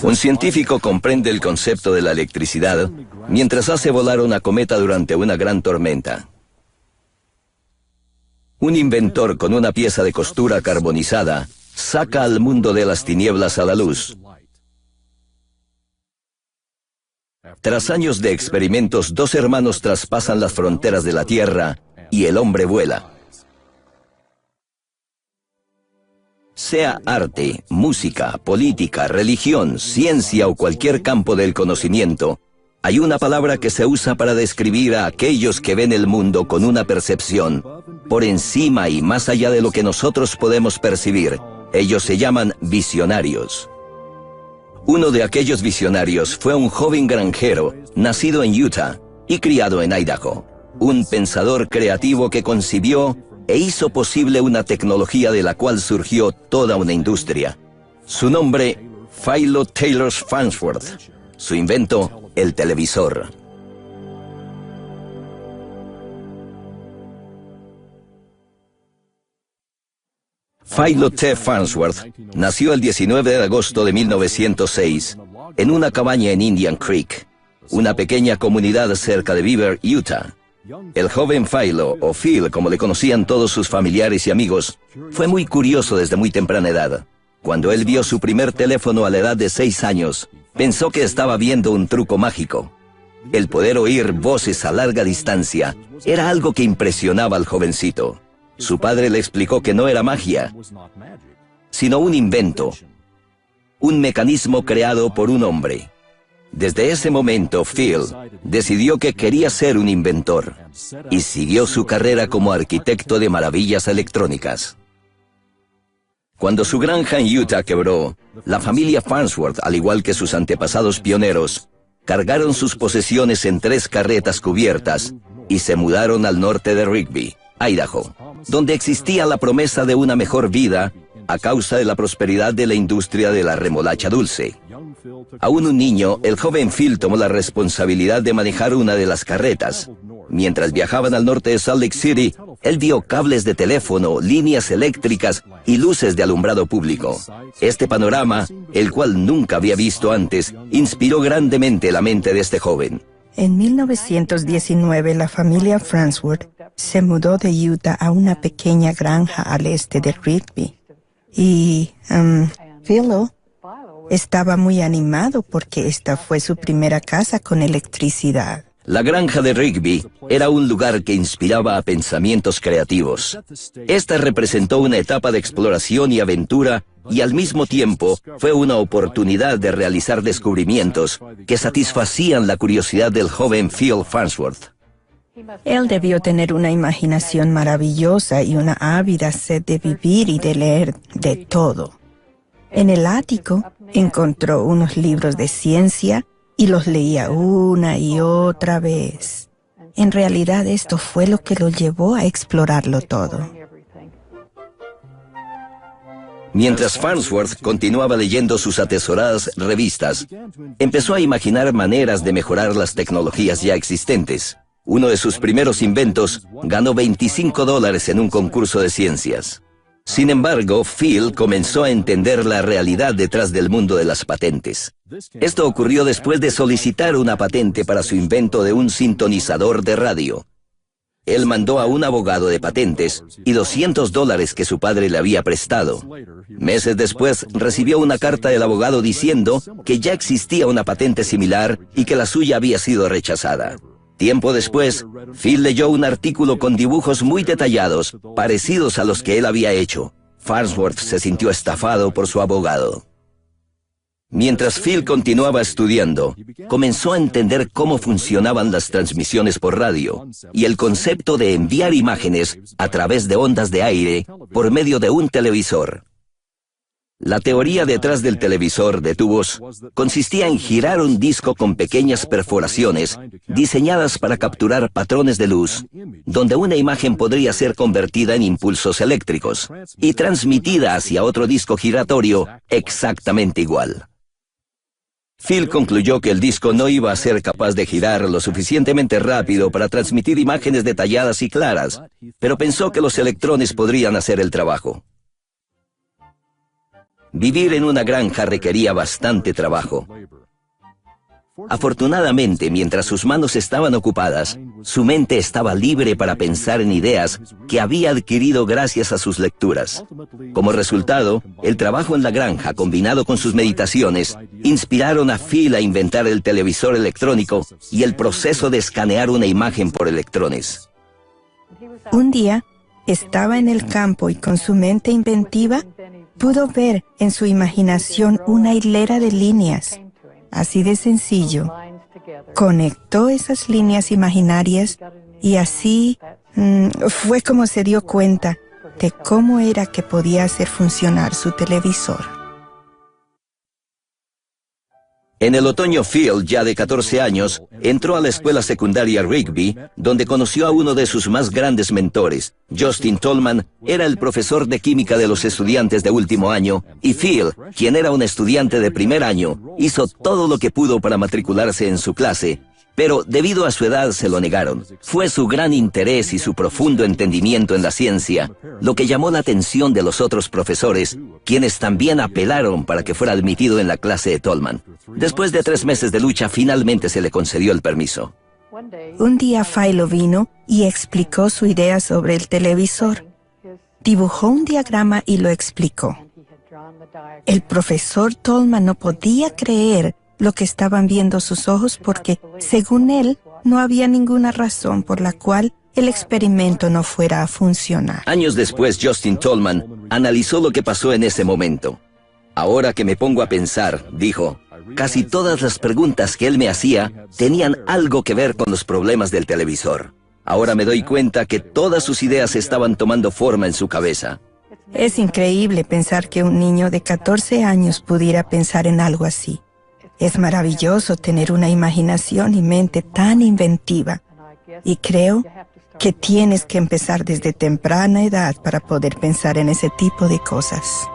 Un científico comprende el concepto de la electricidad mientras hace volar una cometa durante una gran tormenta. Un inventor con una pieza de costura carbonizada saca al mundo de las tinieblas a la luz. Tras años de experimentos, dos hermanos traspasan las fronteras de la Tierra y el hombre vuela. Sea arte, música, política, religión, ciencia o cualquier campo del conocimiento, hay una palabra que se usa para describir a aquellos que ven el mundo con una percepción por encima y más allá de lo que nosotros podemos percibir. Ellos se llaman visionarios. Uno de aquellos visionarios fue un joven granjero, nacido en Utah y criado en Idaho. Un pensador creativo que concibió e hizo posible una tecnología de la cual surgió toda una industria. Su nombre, Philo Taylor Farnsworth. Su invento, el televisor. Philo T. Farnsworth nació el 19 de agosto de 1906 en una cabaña en Indian Creek, una pequeña comunidad cerca de Beaver, Utah. El joven Philo, o Phil como le conocían todos sus familiares y amigos, fue muy curioso desde muy temprana edad. Cuando él vio su primer teléfono a la edad de 6 años, pensó que estaba viendo un truco mágico. El poder oír voces a larga distancia era algo que impresionaba al jovencito. Su padre le explicó que no era magia, sino un invento, un mecanismo creado por un hombre. Desde ese momento, Phil decidió que quería ser un inventor y siguió su carrera como arquitecto de maravillas electrónicas. Cuando su granja en Utah quebró, la familia Farnsworth, al igual que sus antepasados pioneros, cargaron sus posesiones en 3 carretas cubiertas y se mudaron al norte de Rigby, Idaho, donde existía la promesa de una mejor vida a causa de la prosperidad de la industria de la remolacha dulce. Aún un niño, el joven Phil tomó la responsabilidad de manejar una de las carretas. Mientras viajaban al norte de Salt Lake City, él vio cables de teléfono, líneas eléctricas y luces de alumbrado público. Este panorama, el cual nunca había visto antes, inspiró grandemente la mente de este joven. En 1919, la familia Farnsworth se mudó de Utah a una pequeña granja al este de Rigby. Y Philo estaba muy animado porque esta fue su primera casa con electricidad. La granja de Rigby era un lugar que inspiraba a pensamientos creativos. Esta representó una etapa de exploración y aventura y al mismo tiempo fue una oportunidad de realizar descubrimientos que satisfacían la curiosidad del joven Phil Farnsworth. Él debió tener una imaginación maravillosa y una ávida sed de vivir y de leer de todo. En el ático encontró unos libros de ciencia y los leía una y otra vez. En realidad esto fue lo que lo llevó a explorarlo todo. Mientras Farnsworth continuaba leyendo sus atesoradas revistas, empezó a imaginar maneras de mejorar las tecnologías ya existentes. Uno de sus primeros inventos ganó $25 en un concurso de ciencias. Sin embargo, Phil comenzó a entender la realidad detrás del mundo de las patentes. Esto ocurrió después de solicitar una patente para su invento de un sintonizador de radio. Él mandó a un abogado de patentes y $200 que su padre le había prestado. Meses después, recibió una carta del abogado diciendo que ya existía una patente similar y que la suya había sido rechazada. Tiempo después, Phil leyó un artículo con dibujos muy detallados, parecidos a los que él había hecho. Farnsworth se sintió estafado por su abogado. Mientras Phil continuaba estudiando, comenzó a entender cómo funcionaban las transmisiones por radio y el concepto de enviar imágenes a través de ondas de aire por medio de un televisor. La teoría detrás del televisor de tubos consistía en girar un disco con pequeñas perforaciones diseñadas para capturar patrones de luz, donde una imagen podría ser convertida en impulsos eléctricos y transmitida hacia otro disco giratorio exactamente igual. Phil concluyó que el disco no iba a ser capaz de girar lo suficientemente rápido para transmitir imágenes detalladas y claras, pero pensó que los electrones podrían hacer el trabajo. Vivir en una granja requería bastante trabajo. Afortunadamente, mientras sus manos estaban ocupadas, su mente estaba libre para pensar en ideas que había adquirido gracias a sus lecturas. Como resultado, el trabajo en la granja, combinado con sus meditaciones, inspiraron a Phil a inventar el televisor electrónico y el proceso de escanear una imagen por electrones. Un día, estaba en el campo y con su mente inventiva, pudo ver en su imaginación una hilera de líneas. Así de sencillo. Conectó esas líneas imaginarias y así fue como se dio cuenta de cómo era que podía hacer funcionar su televisor. En el otoño, Phil, ya de 14 años, entró a la escuela secundaria Rigby, donde conoció a uno de sus más grandes mentores. Justin Tolman era el profesor de química de los estudiantes de último año, y Phil, quien era un estudiante de primer año, hizo todo lo que pudo para matricularse en su clase, pero debido a su edad se lo negaron. Fue su gran interés y su profundo entendimiento en la ciencia lo que llamó la atención de los otros profesores, quienes también apelaron para que fuera admitido en la clase de Tolman. Después de 3 meses de lucha, finalmente se le concedió el permiso. Un día Philo vino y explicó su idea sobre el televisor. Dibujó un diagrama y lo explicó. El profesor Tolman no podía creer lo que estaban viendo sus ojos porque, según él, no había ninguna razón por la cual el experimento no fuera a funcionar. Años después, Justin Tolman analizó lo que pasó en ese momento. Ahora que me pongo a pensar, dijo, casi todas las preguntas que él me hacía tenían algo que ver con los problemas del televisor. Ahora me doy cuenta que todas sus ideas estaban tomando forma en su cabeza. Es increíble pensar que un niño de 14 años pudiera pensar en algo así. Es maravilloso tener una imaginación y mente tan inventiva. Y creo que tienes que empezar desde temprana edad para poder pensar en ese tipo de cosas.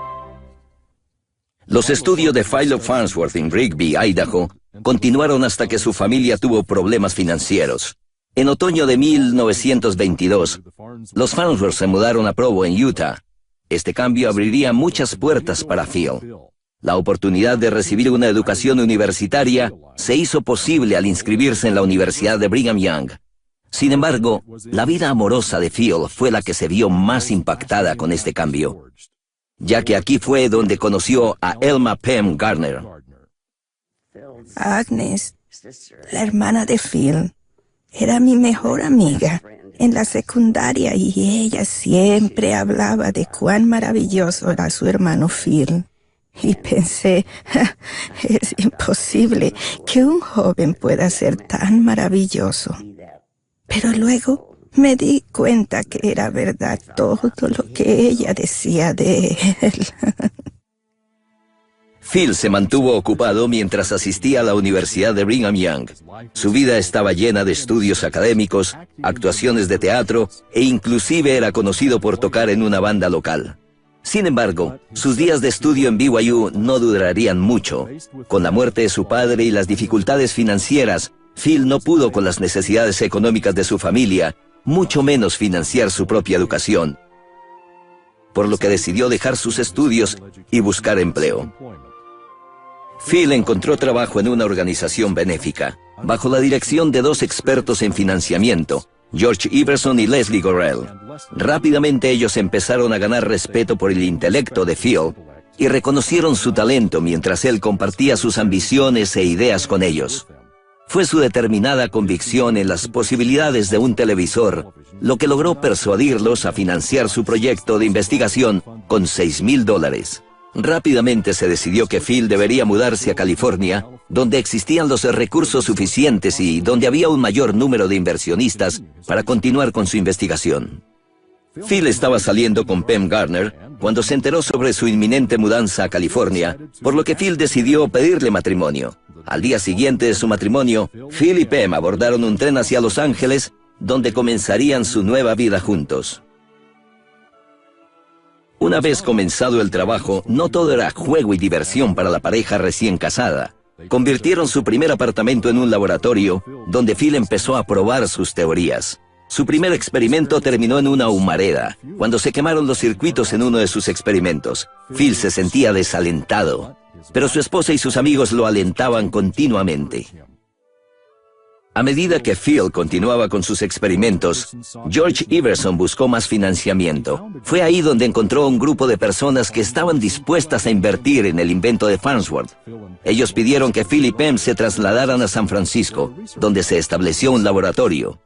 Los estudios de Philo Farnsworth en Rigby, Idaho, continuaron hasta que su familia tuvo problemas financieros. En otoño de 1922, los Farnsworth se mudaron a Provo, en Utah. Este cambio abriría muchas puertas para Phil. La oportunidad de recibir una educación universitaria se hizo posible al inscribirse en la Universidad de Brigham Young. Sin embargo, la vida amorosa de Phil fue la que se vio más impactada con este cambio, ya que aquí fue donde conoció a Elma Pem Gardner. Agnes, la hermana de Phil, era mi mejor amiga en la secundaria y ella siempre hablaba de cuán maravilloso era su hermano Phil. Y pensé, es imposible que un joven pueda ser tan maravilloso. Pero luego me di cuenta que era verdad todo lo que ella decía de él. Phil se mantuvo ocupado mientras asistía a la Universidad de Brigham Young. Su vida estaba llena de estudios académicos, actuaciones de teatro e inclusive era conocido por tocar en una banda local. Sin embargo, sus días de estudio en BYU no durarían mucho. Con la muerte de su padre y las dificultades financieras, Phil no pudo con las necesidades económicas de su familia, mucho menos financiar su propia educación, por lo que decidió dejar sus estudios y buscar empleo. Phil encontró trabajo en una organización benéfica, bajo la dirección de 2 expertos en financiamiento, George Iverson y Leslie Gorrell. Rápidamente ellos empezaron a ganar respeto por el intelecto de Phil y reconocieron su talento mientras él compartía sus ambiciones e ideas con ellos. Fue su determinada convicción en las posibilidades de un televisor lo que logró persuadirlos a financiar su proyecto de investigación con $6,000. Rápidamente se decidió que Phil debería mudarse a California, donde existían los recursos suficientes y donde había un mayor número de inversionistas para continuar con su investigación. Phil estaba saliendo con Pem Gardner cuando se enteró sobre su inminente mudanza a California, por lo que Phil decidió pedirle matrimonio. Al día siguiente de su matrimonio, Phil y Pem abordaron un tren hacia Los Ángeles, donde comenzarían su nueva vida juntos. Una vez comenzado el trabajo, no todo era juego y diversión para la pareja recién casada. Convirtieron su primer apartamento en un laboratorio, donde Phil empezó a probar sus teorías. Su primer experimento terminó en una humareda, cuando se quemaron los circuitos en uno de sus experimentos. Phil se sentía desalentado, pero su esposa y sus amigos lo alentaban continuamente. A medida que Phil continuaba con sus experimentos, George Iverson buscó más financiamiento. Fue ahí donde encontró un grupo de personas que estaban dispuestas a invertir en el invento de Farnsworth. Ellos pidieron que Phil y Pam se trasladaran a San Francisco, donde se estableció un laboratorio.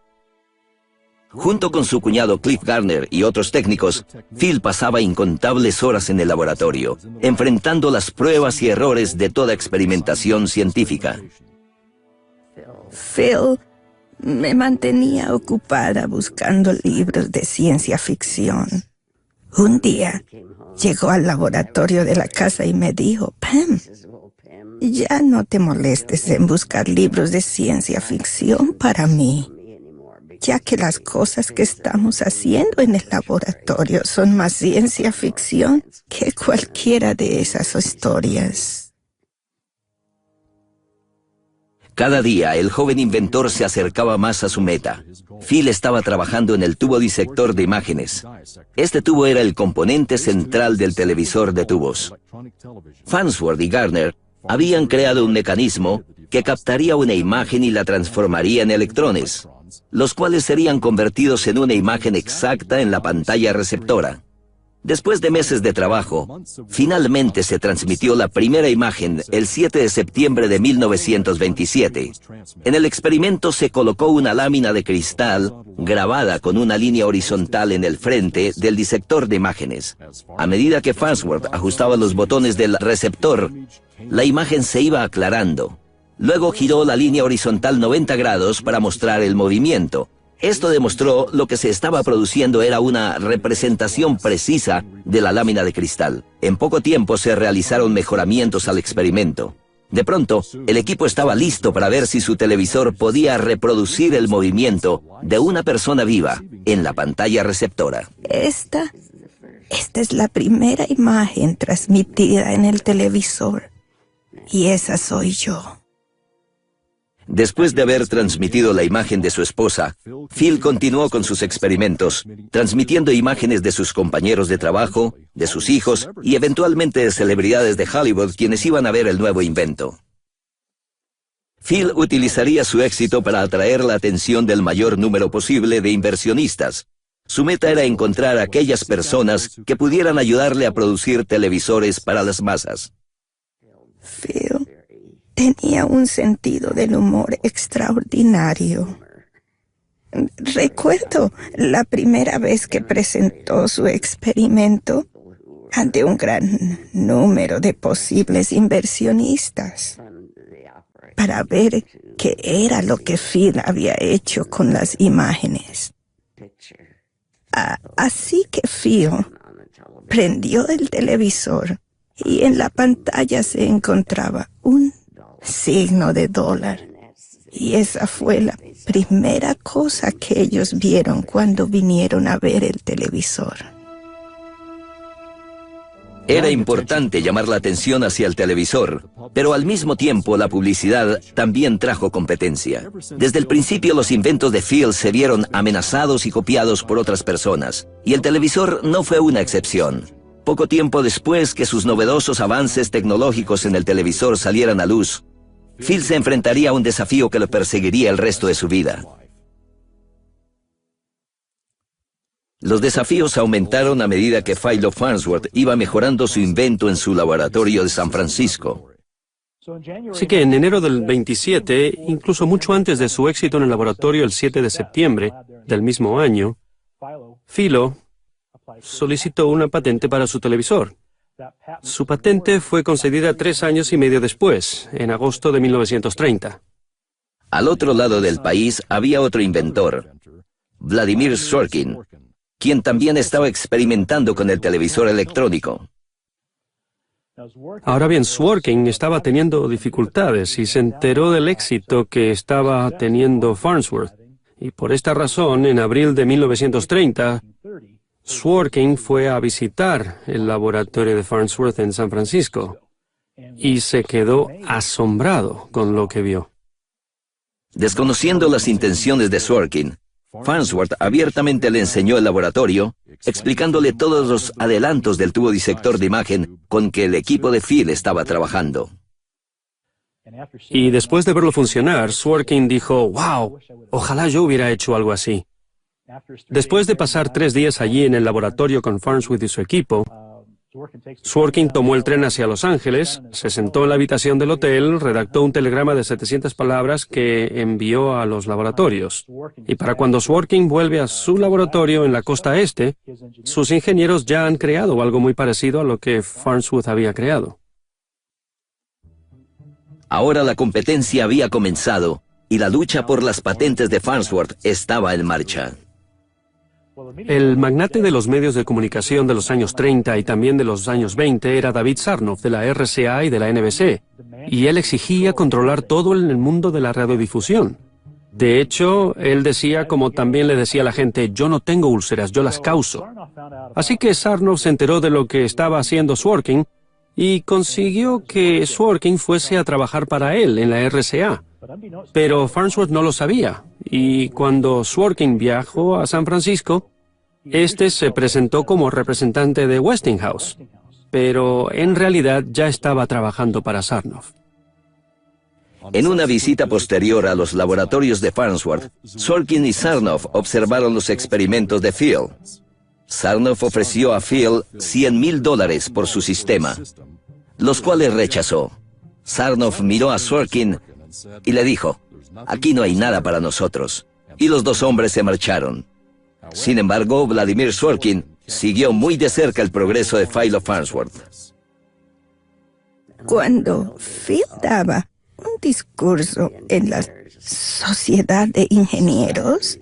Junto con su cuñado Cliff Garner y otros técnicos, Phil pasaba incontables horas en el laboratorio, enfrentando las pruebas y errores de toda experimentación científica. Phil me mantenía ocupada buscando libros de ciencia ficción. Un día llegó al laboratorio de la casa y me dijo: Pam, ya no te molestes en buscar libros de ciencia ficción para mí, ya que las cosas que estamos haciendo en el laboratorio son más ciencia ficción que cualquiera de esas historias. Cada día, el joven inventor se acercaba más a su meta. Phil estaba trabajando en el tubo disector de imágenes. Este tubo era el componente central del televisor de tubos. Farnsworth y Garner habían creado un mecanismo que captaría una imagen y la transformaría en electrones, los cuales serían convertidos en una imagen exacta en la pantalla receptora. Después de meses de trabajo, finalmente se transmitió la primera imagen el 7 de septiembre de 1927. En el experimento se colocó una lámina de cristal grabada con una línea horizontal en el frente del disector de imágenes. A medida que Farnsworth ajustaba los botones del receptor, la imagen se iba aclarando. Luego giró la línea horizontal 90 grados para mostrar el movimiento. Esto demostró lo que se estaba produciendo era una representación precisa de la lámina de cristal. En poco tiempo se realizaron mejoramientos al experimento. De pronto, el equipo estaba listo para ver si su televisor podía reproducir el movimiento de una persona viva en la pantalla receptora. Esta es la primera imagen transmitida en el televisor. Y esa soy yo. Después de haber transmitido la imagen de su esposa, Phil continuó con sus experimentos, transmitiendo imágenes de sus compañeros de trabajo, de sus hijos y eventualmente de celebridades de Hollywood quienes iban a ver el nuevo invento. Phil utilizaría su éxito para atraer la atención del mayor número posible de inversionistas. Su meta era encontrar a aquellas personas que pudieran ayudarle a producir televisores para las masas. Phil tenía un sentido del humor extraordinario. Recuerdo la primera vez que presentó su experimento ante un gran número de posibles inversionistas para ver qué era lo que Phil había hecho con las imágenes. Así que Phil prendió el televisor y en la pantalla se encontraba un signo de dólar. Y esa fue la primera cosa que ellos vieron cuando vinieron a ver el televisor. Era importante llamar la atención hacia el televisor, pero al mismo tiempo la publicidad también trajo competencia. Desde el principio los inventos de Phil se vieron amenazados y copiados por otras personas, y el televisor no fue una excepción. Poco tiempo después que sus novedosos avances tecnológicos en el televisor salieran a luz, Phil se enfrentaría a un desafío que lo perseguiría el resto de su vida. Los desafíos aumentaron a medida que Philo Farnsworth iba mejorando su invento en su laboratorio de San Francisco. Así que en enero del 27, incluso mucho antes de su éxito en el laboratorio el 7 de septiembre del mismo año, Philo solicitó una patente para su televisor. Su patente fue concedida 3 años y medio después, en agosto de 1930. Al otro lado del país había otro inventor, Vladimir Sworkin, quien también estaba experimentando con el televisor electrónico. Ahora bien, Sworkin estaba teniendo dificultades y se enteró del éxito que estaba teniendo Farnsworth. Y por esta razón, en abril de 1930, Sworkin fue a visitar el laboratorio de Farnsworth en San Francisco y se quedó asombrado con lo que vio. Desconociendo las intenciones de Sworkin, Farnsworth abiertamente le enseñó el laboratorio, explicándole todos los adelantos del tubo disector de imagen con que el equipo de Phil estaba trabajando. Y después de verlo funcionar, Sworkin dijo, «¡Wow! Ojalá yo hubiera hecho algo así». Después de pasar 3 días allí en el laboratorio con Farnsworth y su equipo, Sworkin tomó el tren hacia Los Ángeles, se sentó en la habitación del hotel, redactó un telegrama de 700 palabras que envió a los laboratorios. Y para cuando Sworkin vuelve a su laboratorio en la costa este, sus ingenieros ya han creado algo muy parecido a lo que Farnsworth había creado. Ahora la competencia había comenzado y la lucha por las patentes de Farnsworth estaba en marcha. El magnate de los medios de comunicación de los años 30 y también de los años 20 era David Sarnoff de la RCA y de la NBC, y él exigía controlar todo en el mundo de la radiodifusión. De hecho, él decía, como también le decía a la gente, «Yo no tengo úlceras, yo las causo». Así que Sarnoff se enteró de lo que estaba haciendo Sworkin y consiguió que Sworkin fuese a trabajar para él en la RCA. Pero Farnsworth no lo sabía, y cuando Sworkin viajó a San Francisco, este se presentó como representante de Westinghouse, pero en realidad ya estaba trabajando para Sarnoff. En una visita posterior a los laboratorios de Farnsworth, Sworkin y Sarnoff observaron los experimentos de Phil. Sarnoff ofreció a Phil $100,000 por su sistema, los cuales rechazó. Sarnoff miró a Sworkin y le dijo, «Aquí no hay nada para nosotros», y los dos hombres se marcharon. Sin embargo, Vladimir Sworkin siguió muy de cerca el progreso de Philo Farnsworth. Cuando Phil daba un discurso en la Sociedad de Ingenieros,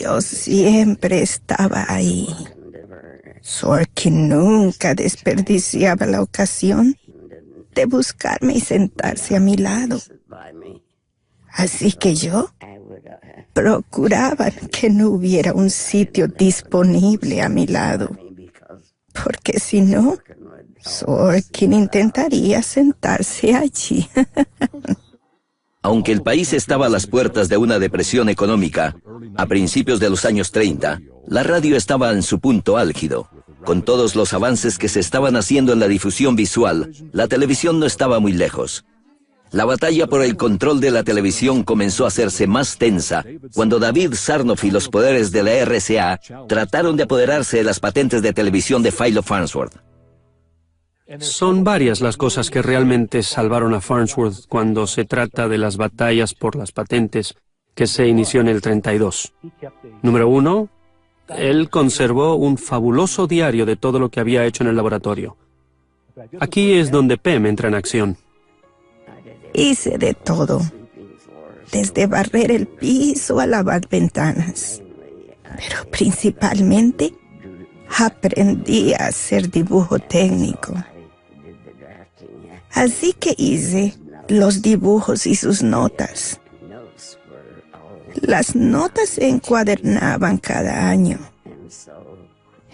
yo siempre estaba ahí. Sworkin nunca desperdiciaba la ocasión de buscarme y sentarse a mi lado. Así que yo procuraba que no hubiera un sitio disponible a mi lado, porque si no, Sworkin intentaría sentarse allí. Aunque el país estaba a las puertas de una depresión económica, a principios de los años 30, la radio estaba en su punto álgido. Con todos los avances que se estaban haciendo en la difusión visual, la televisión no estaba muy lejos. La batalla por el control de la televisión comenzó a hacerse más tensa cuando David Sarnoff y los poderes de la RCA trataron de apoderarse de las patentes de televisión de Philo Farnsworth. Son varias las cosas que realmente salvaron a Farnsworth cuando se trata de las batallas por las patentes que se inició en el 32. Número 1, él conservó un fabuloso diario de todo lo que había hecho en el laboratorio. Aquí es donde Pem entra en acción. Hice de todo, desde barrer el piso a lavar ventanas, pero principalmente aprendí a hacer dibujo técnico. Así que hice los dibujos y sus notas. Las notas se encuadernaban cada año.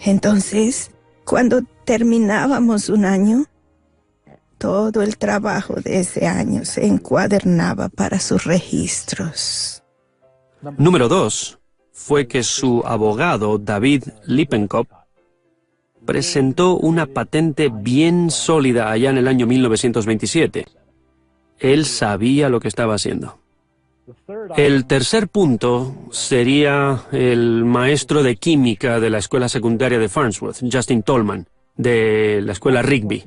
Entonces, cuando terminábamos un año, todo el trabajo de ese año se encuadernaba para sus registros. Número 2 fue que su abogado, David Lippenkopf, presentó una patente bien sólida allá en el año 1927. Él sabía lo que estaba haciendo. El tercer punto sería el maestro de química de la escuela secundaria de Farnsworth, Justin Tolman, de la escuela Rigby.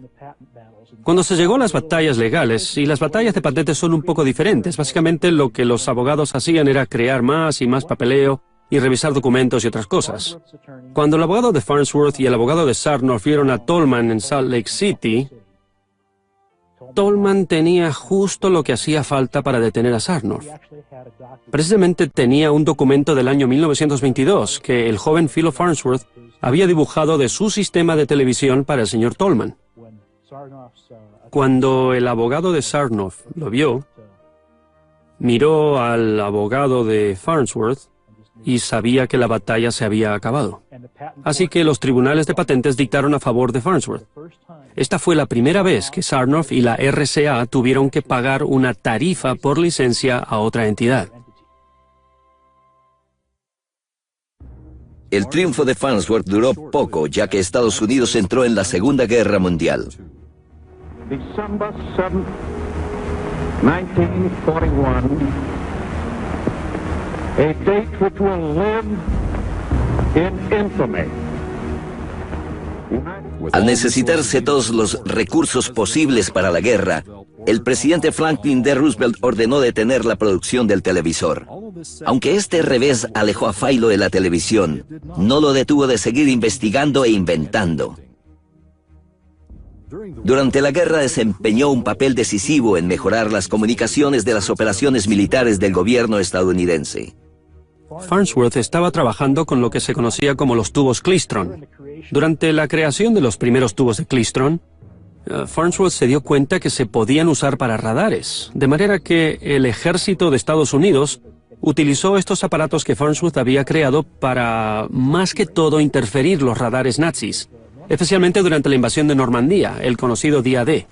Cuando se llegó a las batallas legales, y las batallas de patentes son un poco diferentes, básicamente lo que los abogados hacían era crear más y más papeleo y revisar documentos y otras cosas. Cuando el abogado de Farnsworth y el abogado de Sarnoff vieron a Tolman en Salt Lake City, Tolman tenía justo lo que hacía falta para detener a Sarnoff. Precisamente tenía un documento del año 1922 que el joven Philo Farnsworth había dibujado de su sistema de televisión para el señor Tolman. Cuando el abogado de Sarnoff lo vio, miró al abogado de Farnsworth y sabía que la batalla se había acabado. Así que los tribunales de patentes dictaron a favor de Farnsworth. Esta fue la primera vez que Sarnoff y la RCA tuvieron que pagar una tarifa por licencia a otra entidad. El triunfo de Farnsworth duró poco, ya que Estados Unidos entró en la Segunda Guerra Mundial. December 7, 1941, a date which will live in infamy. Al necesitarse todos los recursos posibles para la guerra, el presidente Franklin D. Roosevelt ordenó detener la producción del televisor. Aunque este revés alejó a Philo de la televisión, no lo detuvo de seguir investigando e inventando. Durante la guerra desempeñó un papel decisivo en mejorar las comunicaciones de las operaciones militares del gobierno estadounidense. Farnsworth estaba trabajando con lo que se conocía como los tubos Klystron. Durante la creación de los primeros tubos de Klystron, Farnsworth se dio cuenta que se podían usar para radares, de manera que el ejército de Estados Unidos utilizó estos aparatos que Farnsworth había creado para, más que todo, interferir los radares nazis, especialmente durante la invasión de Normandía, el conocido Día D.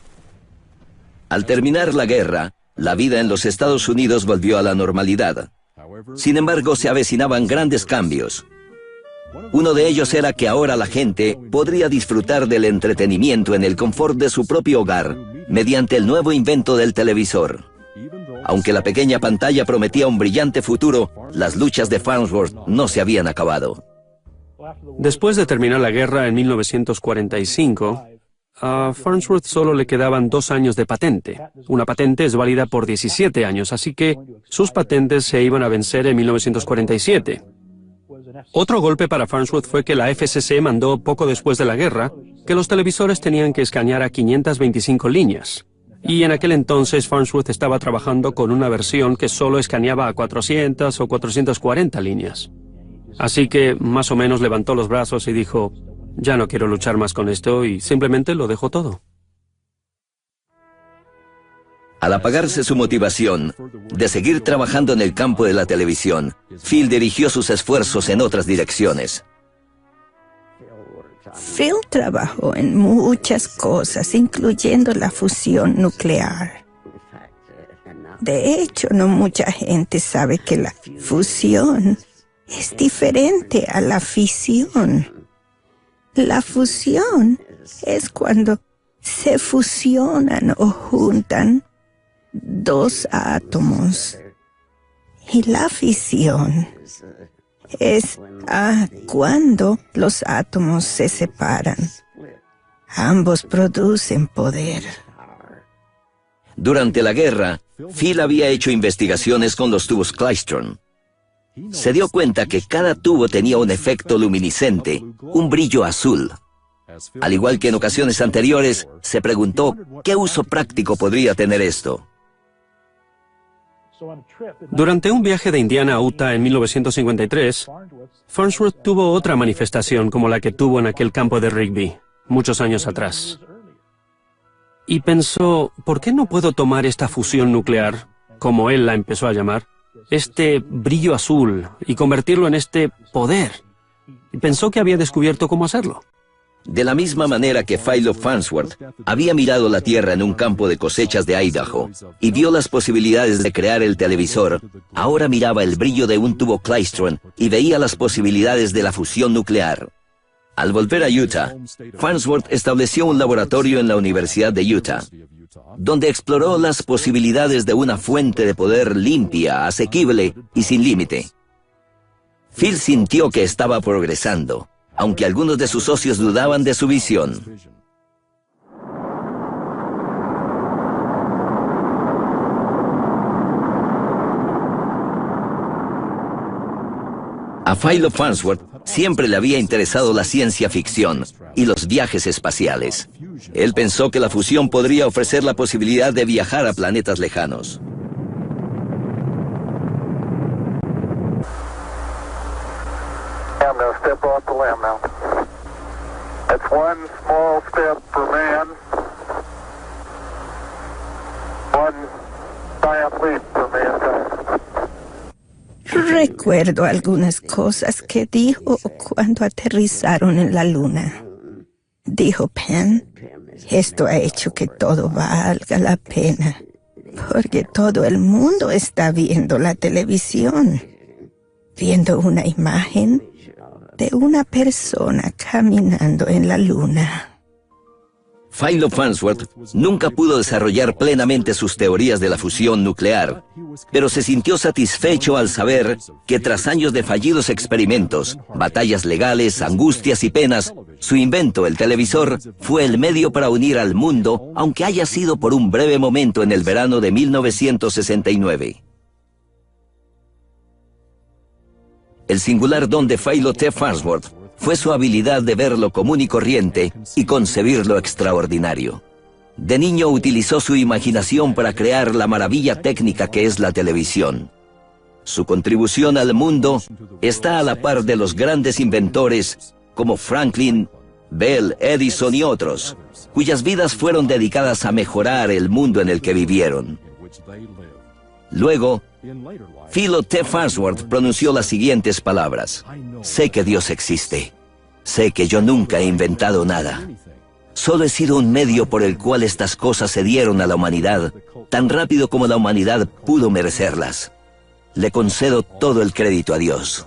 Al terminar la guerra, la vida en los Estados Unidos volvió a la normalidad. Sin embargo, se avecinaban grandes cambios. Uno de ellos era que ahora la gente podría disfrutar del entretenimiento en el confort de su propio hogar mediante el nuevo invento del televisor. Aunque la pequeña pantalla prometía un brillante futuro, las luchas de Farnsworth no se habían acabado. Después de terminar la guerra en 1945, a Farnsworth solo le quedaban 2 años de patente. Una patente es válida por 17 años, así que sus patentes se iban a vencer en 1947. Otro golpe para Farnsworth fue que la FCC mandó poco después de la guerra que los televisores tenían que escanear a 525 líneas. Y en aquel entonces Farnsworth estaba trabajando con una versión que solo escaneaba a 400 o 440 líneas. Así que más o menos levantó los brazos y dijo: ya no quiero luchar más con esto, y simplemente lo dejó todo. Al apagarse su motivación de seguir trabajando en el campo de la televisión, Phil dirigió sus esfuerzos en otras direcciones. Phil trabajó en muchas cosas, incluyendo la fusión nuclear. De hecho, no mucha gente sabe que la fusión es diferente a la fisión. La fusión es cuando se fusionan o juntan 2 átomos. Y la fisión es cuando los átomos se separan. Ambos producen poder. Durante la guerra, Phil había hecho investigaciones con los tubos Klystron. Se dio cuenta que cada tubo tenía un efecto luminiscente, un brillo azul. Al igual que en ocasiones anteriores, se preguntó qué uso práctico podría tener esto. Durante un viaje de Indiana a Utah en 1953, Farnsworth tuvo otra manifestación como la que tuvo en aquel campo de Rigby, muchos años atrás. Y pensó, ¿por qué no puedo tomar esta fusión nuclear, como él la empezó a llamar, este brillo azul, y convertirlo en este poder? Y pensó que había descubierto cómo hacerlo. De la misma manera que Philo Farnsworth había mirado la Tierra en un campo de cosechas de Idaho y vio las posibilidades de crear el televisor, ahora miraba el brillo de un tubo Klystron y veía las posibilidades de la fusión nuclear. Al volver a Utah, Farnsworth estableció un laboratorio en la Universidad de Utah, donde exploró las posibilidades de una fuente de poder limpia, asequible y sin límite. Phil sintió que estaba progresando, aunque algunos de sus socios dudaban de su visión. A Philo Farnsworth siempre le había interesado la ciencia ficción y los viajes espaciales. Él pensó que la fusión podría ofrecer la posibilidad de viajar a planetas lejanos. I'm going to step off the limb now. That's one small step for man, one giant leap for mankind. Recuerdo algunas cosas que dijo cuando aterrizaron en la luna. Dijo Penn, esto ha hecho que todo valga la pena, porque todo el mundo está viendo la televisión, viendo una imagen de una persona caminando en la luna. Philo Farnsworth nunca pudo desarrollar plenamente sus teorías de la fusión nuclear, pero se sintió satisfecho al saber que tras años de fallidos experimentos, batallas legales, angustias y penas, su invento, el televisor, fue el medio para unir al mundo, aunque haya sido por un breve momento en el verano de 1969. El singular don de Philo T. Farnsworth fue su habilidad de ver lo común y corriente y concebir lo extraordinario. De niño utilizó su imaginación para crear la maravilla técnica que es la televisión. Su contribución al mundo está a la par de los grandes inventores como Franklin, Bell, Edison y otros, cuyas vidas fueron dedicadas a mejorar el mundo en el que vivieron. Luego, Philo T. Farnsworth pronunció las siguientes palabras: sé que Dios existe. Sé que yo nunca he inventado nada. Solo he sido un medio por el cual estas cosas se dieron a la humanidad, tan rápido como la humanidad pudo merecerlas. Le concedo todo el crédito a Dios.